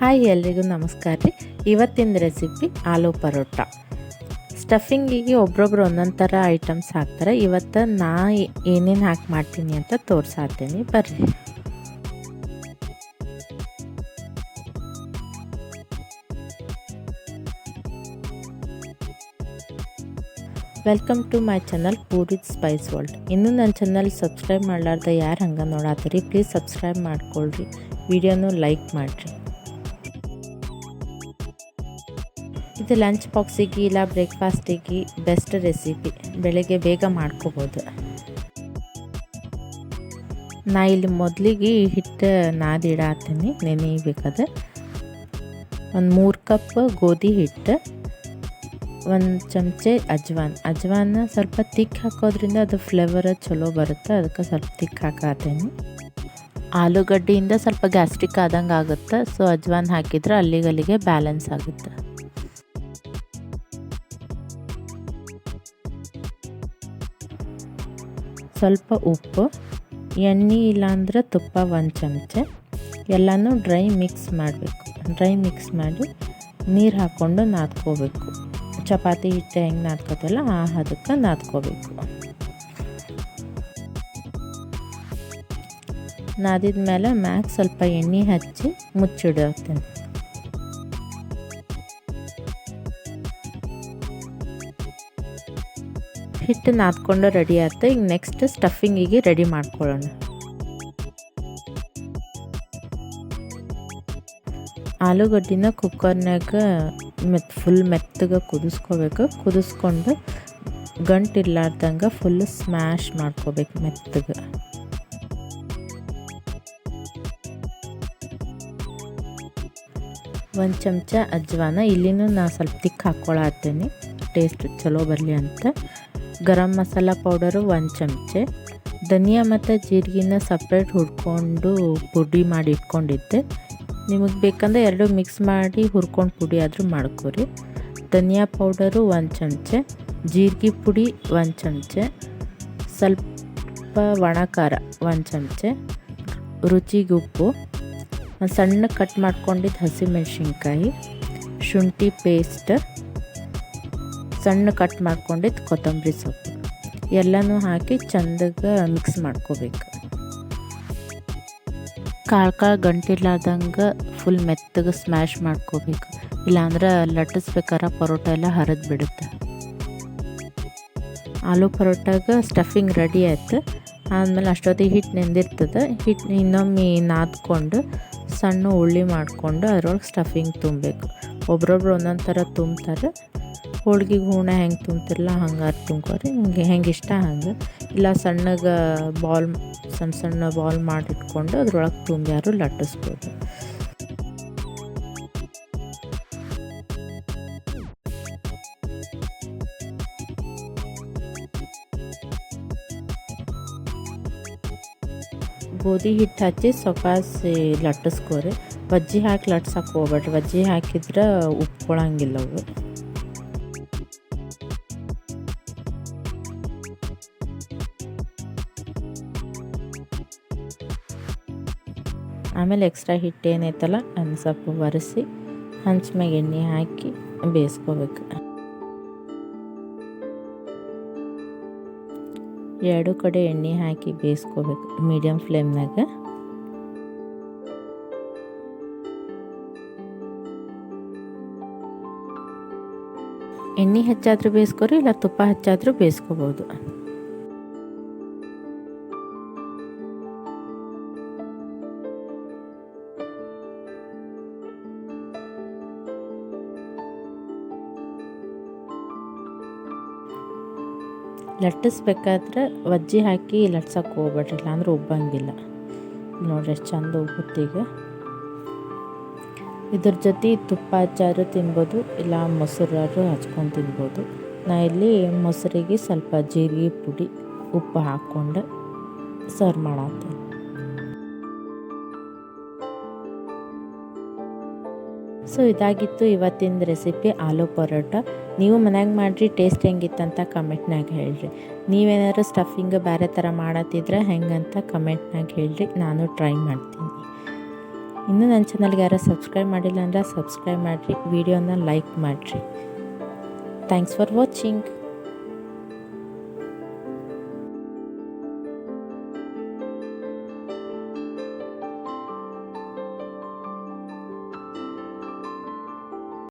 Hi ಎಲ್ರಿಗೂ ನಮಸ್ಕಾರ ರೀ. ಇವತ್ತಿನ ರೆಸಿಪಿ ಆಲೂ ಪರೋಟ. ಸ್ಟಫಿಂಗಿಗೆ ಒಬ್ರೊಬ್ರು ಒಂದೊಂದು ಥರ ಐಟಮ್ಸ್ ಹಾಕ್ತಾರೆ. ಇವತ್ತು ನಾ ಏನೇನು ಹಾಕಿ ಮಾಡ್ತೀನಿ ಅಂತ ತೋರಿಸಾತೀನಿ ಬರ್ರಿ. Welcome to my channel food with spice world. ಇನ್ನೂ ನನ್ನ ಚಾನಲ್ ಸಬ್ಸ್ಕ್ರೈಬ್ ಮಾಡಲಾರ್ದ ಯಾರು ಹಂಗೆ ನೋಡತ್ತೀರಿ ಪ್ಲೀಸ್ ಸಬ್ಸ್ಕ್ರೈಬ್ ಮಾಡ್ಕೊಳ್ರಿ, ವಿಡಿಯೋನು ಲೈಕ್ ಮಾಡಿರಿ. ಇದು ಲಂಚ್ ಬಾಕ್ಸಿಗೆ ಇಲ್ಲ ಬ್ರೇಕ್ಫಾಸ್ಟಿಗೆ ಬೆಸ್ಟ್ ರೆಸಿಪಿ. ಬೆಳಗ್ಗೆ ಬೇಗ ಮಾಡ್ಕೋಬೋದು. ನಾ ಇಲ್ಲಿ ಮೊದಲಿಗೆ ಹಿಟ್ಟು ನಾದಿಡಾತೀನಿ, ನೆನೆಯಬೇಕಾದ್ರೆ. ಒಂದು 3 ಕಪ್ ಗೋಧಿ ಹಿಟ್ಟು, 1 ಚಮಚೆ ಅಜ್ವಾನ ಸ್ವಲ್ಪ ತಿಕ್ ಹಾಕೋದ್ರಿಂದ ಅದು ಫ್ಲೇವರ್ ಚಲೋ ಬರುತ್ತೆ, ಅದಕ್ಕೆ ಸ್ವಲ್ಪ ತಿಕ್ ಹಾಕತ್ತೀನಿ. ಆಲೂಗಡ್ಡೆಯಿಂದ ಸ್ವಲ್ಪ ಗ್ಯಾಸ್ಟ್ರಿಕ್ ಆದಂಗೆ ಆಗುತ್ತೆ, ಸೊ ಅಜ್ವಾನ ಹಾಕಿದ್ರೆ ಅಲ್ಲಿಗೆ ಬ್ಯಾಲೆನ್ಸ್ ಆಗುತ್ತೆ. ಸ್ವಲ್ಪ ಉಪ್ಪು, ಎಣ್ಣೆ ಇಲ್ಲಾಂದ್ರೆ ತುಪ್ಪ 1 ಚಮಚೆ, ಎಲ್ಲನೂ ಡ್ರೈ ಮಿಕ್ಸ್ ಮಾಡಬೇಕು. ಡ್ರೈ ಮಿಕ್ಸ್ ಮಾಡಿ ನೀರು ಹಾಕ್ಕೊಂಡು ನಾದ್ಕೋಬೇಕು. ಚಪಾತಿ ಹಿಟ್ಟು ಹೆಂಗೆ ನಾದ್ಕೋತಲ್ಲ ಆ ಹದಕ್ಕೆ ನಾದ್ಕೋಬೇಕು. ನಾದಿದ ಮೇಲೆ ಮ್ಯಾಗ ಸ್ವಲ್ಪ ಎಣ್ಣೆ ಹಚ್ಚಿ ಮುಚ್ಚಿಡುತ್ತೇನೆ. ಹಿಟ್ಟು ನಾದ್ಕೊಂಡು ರೆಡಿ ಆಯ್ತು. ಈಗ ನೆಕ್ಸ್ಟ್ ಸ್ಟಫಿಂಗಿಗೆ ರೆಡಿ ಮಾಡ್ಕೊಳ್ಳೋಣ. ಆಲೂಗಡ್ಡಿನ ಕುಕ್ಕರ್ನಾಗ ಫುಲ್ ಮೆತ್ತಗೆ ಕುದಿಸ್ಕೋಬೇಕು. ಕುದಿಸ್ಕೊಂಡು ಗಂಟಿರ್ಲಾರ್ದಂಗೆ ಫುಲ್ ಸ್ಮ್ಯಾಶ್ ಮಾಡ್ಕೋಬೇಕು ಮೆತ್ತಗೆ. ಒಂದು ಚಮಚ ಅಜ್ವಾನ, ಇಲ್ಲಿನೂ ನಾನು ಸ್ವಲ್ಪ ತಿಕ್ ಹಾಕ್ಕೊಳತ್ತೀನಿ ಟೇಸ್ಟ್ ಚಲೋ ಬರಲಿ ಅಂತ. ಗರಂ ಮಸಾಲ ಪೌಡರು 1 ಚಮಚೆ, ಧನಿಯಾ ಮತ್ತು ಜೀರಿಗೆನ ಸಪ್ರೇಟ್ ಹುರ್ಕೊಂಡು ಪುಡಿ ಮಾಡಿ ಇಟ್ಕೊಂಡಿದ್ದೆ. ನಿಮಗೆ ಬೇಕಂದ್ರೆ 2 ಮಿಕ್ಸ್ ಮಾಡಿ ಹುರ್ಕೊಂಡು ಪುಡಿ ಆದರೂ ಮಾಡ್ಕೊರಿ. ಧನಿಯಾ ಪೌಡರು 1 ಚಮಚೆ, ಜೀರಿಗೆ ಪುಡಿ 1 ಚಮಚೆ, ಸ್ವಲ್ಪ ಒಣ ಖಾರ 1 ಚಮಚೆ, ರುಚಿಗೆ ಉಪ್ಪು, ಸಣ್ಣ ಕಟ್ ಮಾಡ್ಕೊಂಡಿದ್ದು ಹಸಿಮೆಣ್ಸಿನ್ಕಾಯಿ, ಶುಂಠಿ ಪೇಸ್ಟ್, ಸಣ್ಣ ಕಟ್ ಮಾಡ್ಕೊಂಡಿದ್ದು ಕೊತ್ತಂಬರಿ ಸೊಪ್ಪು ಎಲ್ಲನೂ ಹಾಕಿ ಚಂದಗೆ ಮಿಕ್ಸ್ ಮಾಡ್ಕೋಬೇಕು. ಕಾಳು ಗಂಟಿರ್ಲಾರ್ದಂಗೆ ಫುಲ್ ಮೆತ್ತಗೆ ಸ್ಮ್ಯಾಶ್ ಮಾಡ್ಕೋಬೇಕು, ಇಲ್ಲಾಂದ್ರೆ ಲಟ್ಟಿಸ್ಬೇಕಾದ್ರೆ ಪರೋಟ ಎಲ್ಲ ಹರಿದು ಬಿಡುತ್ತೆ. ಆಲೂ ಪರೋಟಾಗ ಸ್ಟಫಿಂಗ್ ರೆಡಿ ಆಯ್ತು. ಆದಮೇಲೆ ಅಷ್ಟೊತ್ತಿಗೆ ಹಿಟ್ಟು ನೆಂದಿರ್ತದೆ. ಹಿಟ್ಟು ಇನ್ನೊಮ್ಮೆ ನಾದ್ಕೊಂಡು ಸಣ್ಣ ಉಳ್ಳಿ ಮಾಡಿಕೊಂಡು ಅದ್ರೊಳಗೆ ಸ್ಟಫಿಂಗ್ ತುಂಬಬೇಕು. ಒಬ್ರೊಬ್ರು ಒಂದೊಂದು ಥರ ತುಂಬ್ತಾರೆ. ಹೋಳ್ಗೆಗೆ ಹೂರ್ಣ ಹೆಂಗೆ ತುಂಬ್ತಿರಲ್ಲ ಹಂಗಾರು ತುಂಬ್ಕೊರಿ, ನಿಮಗೆ ಹೆಂಗೆ ಇಷ್ಟ ಹಂಗೆ. ಇಲ್ಲ ಸಣ್ಣಗೆ ಸಣ್ಣ ಬಾಲ್ ಮಾಡಿಟ್ಕೊಂಡು ಅದ್ರೊಳಗೆ ತುಂಬ್ಯಾರು ಲಟ್ಟಿಸ್ಬೋದು. ಗೋಧಿ ಹಿಟ್ಟು ಹಚ್ಚಿ ಸೊಕಾಸಿ ಲಟ್ಟಿಸ್ಕೋರಿ. ವಜ್ಜಿ ಹಾಕಿ ಲಟ್ಸಕ್ಕೆ ಹೋಗ್ಬೇಡ್ರಿ, ವಜ್ಜಿ ಹಾಕಿದ್ರೆ ಉಪ್ಕೊಳಂಗಿಲ್ಲ ಅವು. ಆಮೇಲೆ ಎಕ್ಸ್ಟ್ರಾ ಹಿಟ್ಟು ಏನೈತಲ್ಲ ಅದನ್ನ ಸ್ವಲ್ಪ ಒರೆಸಿ ಹಂಚ್ ಮ್ಯಾಗ ಎಣ್ಣೆ ಹಾಕಿ ಬೇಯಿಸ್ಕೋಬೇಕು. 2 ಕಡೆ ಎಣ್ಣೆ ಹಾಕಿ ಬೇಯಿಸ್ಕೋಬೇಕು ಮೀಡಿಯಮ್ ಫ್ಲೇಮ್ನಾಗ. ಎಣ್ಣೆ ಹೆಚ್ಚಾದರೂ ಬೇಯಿಸ್ಕೊರಿ, ಇಲ್ಲ ತುಪ್ಪ ಹೆಚ್ಚಾದರೂ ಬೇಯಿಸ್ಕೋಬೋದು. ಲಟ್ಟಿಸ್ಬೇಕಾದ್ರೆ ವಜ್ಜಿ ಹಾಕಿ ಲಟ್ಸಕ್ಕೆ ಹೋಗ್ಬೇಡ್ರಿ, ಇಲ್ಲಾಂದ್ರೆ ಉಬ್ಬಂಗಿಲ್ಲ. ನೋಡ್ರಿ ಎಷ್ಟು ಚಂದ ಉಬ್ಬುತ್ತೀಗ. ಇದ್ರ ಜೊತೆ ತುಪ್ಪ ಹಚ್ಚಾರು ತಿನ್ಬೋದು, ಇಲ್ಲ ಮೊಸರಾರು ಹಚ್ಕೊಂಡು ತಿನ್ಬೋದು. ನಾ ಇಲ್ಲಿ ಮೊಸರಿಗೆ ಸ್ವಲ್ಪ ಜೀರಿಗೆ ಪುಡಿ ಉಪ್ಪು ಹಾಕ್ಕೊಂಡು ಸರ್ವ್ ಮಾಡತ್ತೀನಿ. ಸೊ ಇದಾಗಿತ್ತು ಇವತ್ತಿನ ರೆಸಿಪಿ ಆಲೂ ಪರೋಟ. ನೀವು ಮನ್ಯಾಗ ಮಾಡಿರಿ, ಟೇಸ್ಟ್ ಹೆಂಗಿತ್ತಂತ ಕಮೆಂಟ್ನಾಗ ಹೇಳ್ರಿ. ನೀವೇನಾದ್ರು ಸ್ಟಫಿಂಗ್ ಬೇರೆ ಥರ ಮಾಡತ್ತಿದ್ರೆ ಹೆಂಗಂತ ಕಮೆಂಟ್ನಾಗ ಹೇಳ್ರಿ, ನಾನು ಟ್ರೈ ಮಾಡ್ತೀನಿ. ಇನ್ನೂ ನನ್ನ ಚಾನಲ್ಗೆ ಯಾರು ಸಬ್ಸ್ಕ್ರೈಬ್ ಮಾಡಿಲ್ಲ ಅಂದರೆ ಸಬ್ಸ್ಕ್ರೈಬ್ ಮಾಡಿರಿ, ವಿಡಿಯೋನ ಲೈಕ್ ಮಾಡಿರಿ. Thanks for watching.